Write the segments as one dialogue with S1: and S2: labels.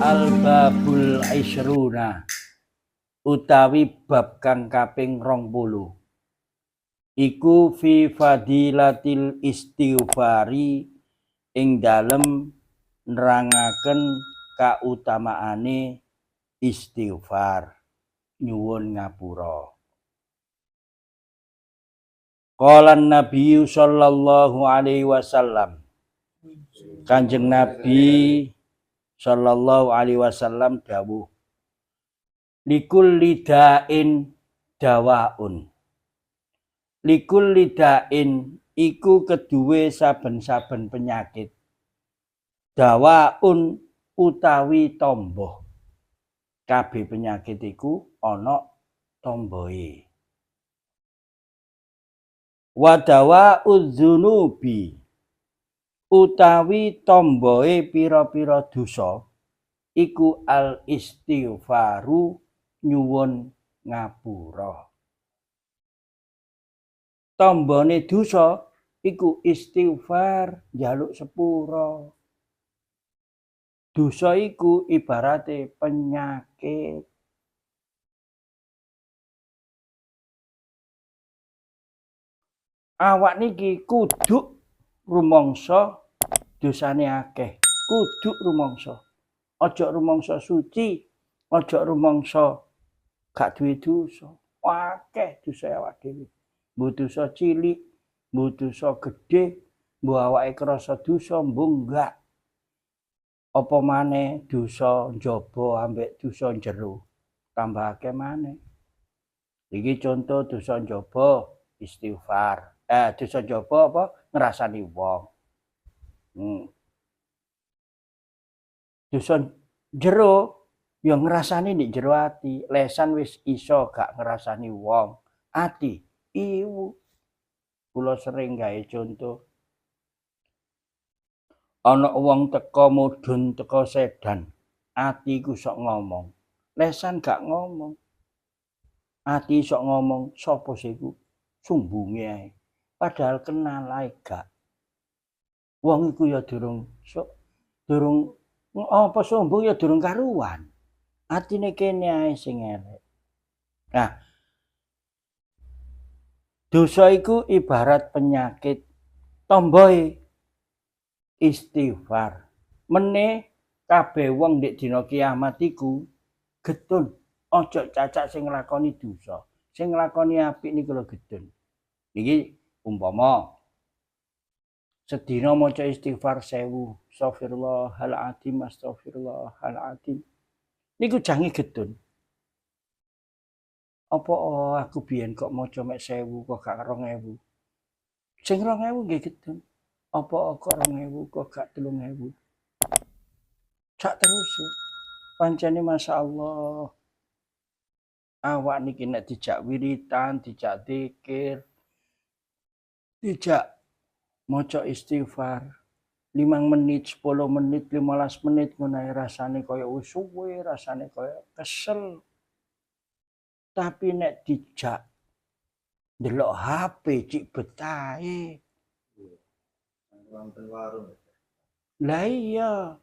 S1: Al-babul Ishruna utawi bab kang kaping 20 iku fi fadilatil istighfari ing dalem nerangaken kautamaane istighfar nyuwun ngapura. Qala Nabi sallallahu alaihi wasallam, Kanjeng Nabi sallallahu alaihi wasallam dawuh, likul lidain dawaun. Likul lidain iku keduwe saben-saben penyakit. Dawaun utawi tombo. Kabeh penyakit iku ana tomboe. Wa dawauz dzunubi utawi tomboe pira-pira dosa iku al istighfaru nyuwun ngapura. Tombone dosa iku istighfar njaluk sepura. Dosa iku ibarate penyakit. Awak niki kudu rumangsa dosane akeh, kudu rumangsa. Aja rumangsa suci, aja rumangsa gak duwe dosa. Akeh dosa awak dhewe. Mbuh dosa cilik, mbuh dosa gedhe, mbuh awake krasa dosa, mbuh enggak. Apa maneh dosa njaba ambek dosa njero. Tambah akeh maneh. Iki contoh dosa njaba istighfar. Dosa njaba apa? Ngrasani wong. Dosa jero ya ngrasani nek jero ati. Lesan wis iso gak ngrasani wong. Ati iwu. Kula sering gawe contoh. Ana wong teka mudhun teka sedan. Ati ku sok ngomong. Lesan gak ngomong. Ati sok ngomong, sapa sih iku? Sumbunge ae. Padahal kenal ae gak. Wong iku ya durung apa sombong ya durung karuan. Atine kene ae sing elek. Nah, dosa iku ibarat penyakit. Tomboe istighfar. Mene kabeh wong ndek dina kiamat iku getun. Aja cacak sing nglakoni dosa. Sing nglakoni apik niku lho gedhen. Iki umpama sedina maca istighfar 1000, astagfirullahaladzim, astagfirullahaladzim. Niku jange gedhen. Apa aku biyen kok maca mek 1000 kok gak 2000. Sing 2000 nggih gedhen. Apa kok 2000 kok gak 3000. Sak terus pancene masyaallah. Awak niki nek dijak wiritan, dijak zikir, dijak maca istighfar 5 menit, 10 menit, 15 menit ngono rasane kaya wis suwe, rasane kaya kesel. Tapi nek dijak ndelok HP cik betahe. Lah iya.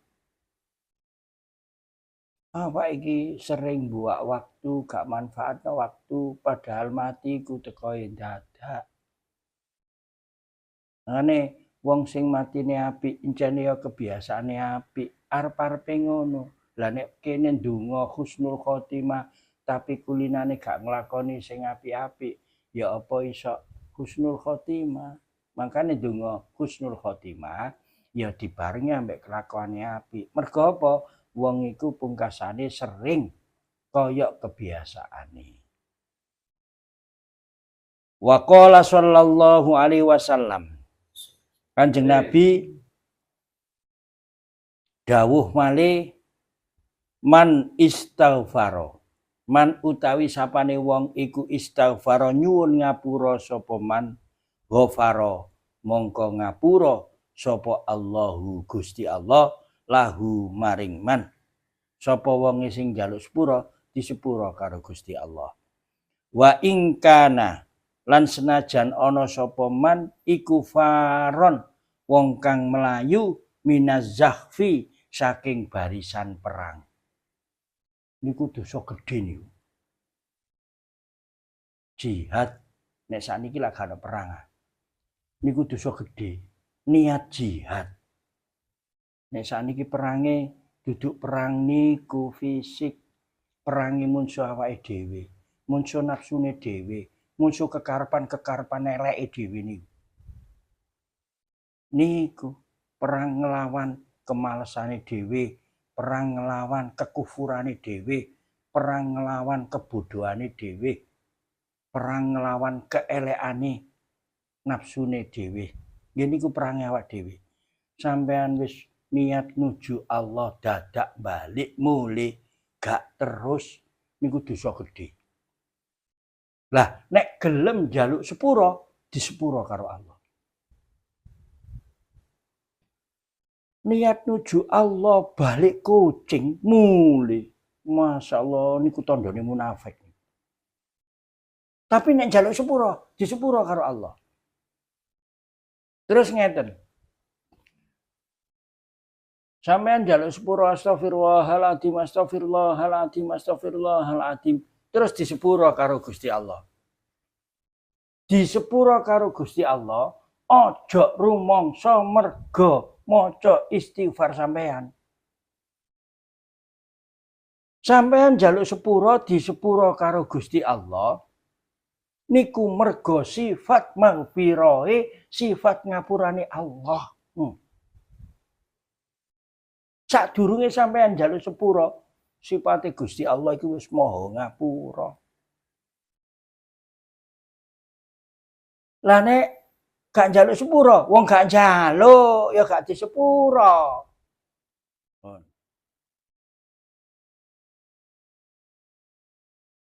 S1: Awak iki sering buak waktu, gak manfaatno waktu, padahal mati ku teko dadak. Ngene wong sing matine apik, encene ya kebiasaane apik, arep-arepe ngono. Lah nek kene ndonga husnul khotimah, tapi kulinane gak nglakoni sing apik-apik, ya apa iso husnul khotimah. Makane ndonga husnul khotimah ya dibarengi ambek kelakuane apik. Mergo apa? Wong iku pungkasane sering kaya kebiasaane. Wa qala sallallahu alaihi wasallam. Kanjeng Nabi dawuh malih man istaghfara. Man utawi sapane wong iku istaghfara nyuwun ngapura sapa man ghafara mongko ngapura sapa Allahu Gusti Allah lahu maring man. Sapa wong sing njaluk sepura disepura karo Gusti Allah. Wa ingkana lan senajan ana sapa man iku faron wong kang melayu minaz zahfi saking barisan perang. niku dosa gedhe niku. Jihad nek sakniki lak gak ana perang. Niku dosa gedhe. Niat jihad. Nek sakniki perange duduk perang niku fisik, perange musuh awake dhewe, musuh nafsune dhewe, musuh kekarepan-kekarepan eleke dhewe niku. Niku perang nglawan kemalesane dhewe, perang nglawan kekufurane dhewe, perang nglawan kebodohane dhewe, perang nglawan keelekane nafsune dhewe. Nggih niku perange awak dhewe. Sampean wis niat nuju Allah dadak balik mulih gak terus niku dosa gedhe. Lah nek gelem njaluk sepuro disepuro karo Allah. Niat nuju Allah balik kucing mulih. Masya Allah niku tandane munafik. Tapi nek njaluk sepuro disepuro karo Allah. Terus ngeten. Sampeyan njaluk sepuro astagfirullahaladzim, astagfirullahaladzim, astagfirullahaladzim. Terus disepuro karo Gusti Allah. Disepuro karo Gusti Allah, aja rumangsa merga maca istighfar sampeyan. Sampeyan njaluk sepuro disepuro karo Gusti Allah, niku merga sifat maghfirahe, sifat ngapurane Allah. Sadurunge sampeyan njaluk sepuro, sifate Gusti Allah iku wis maha ngapura. Lah nek gak njaluk sepuro, wong gak njaluk ya gak disepuro.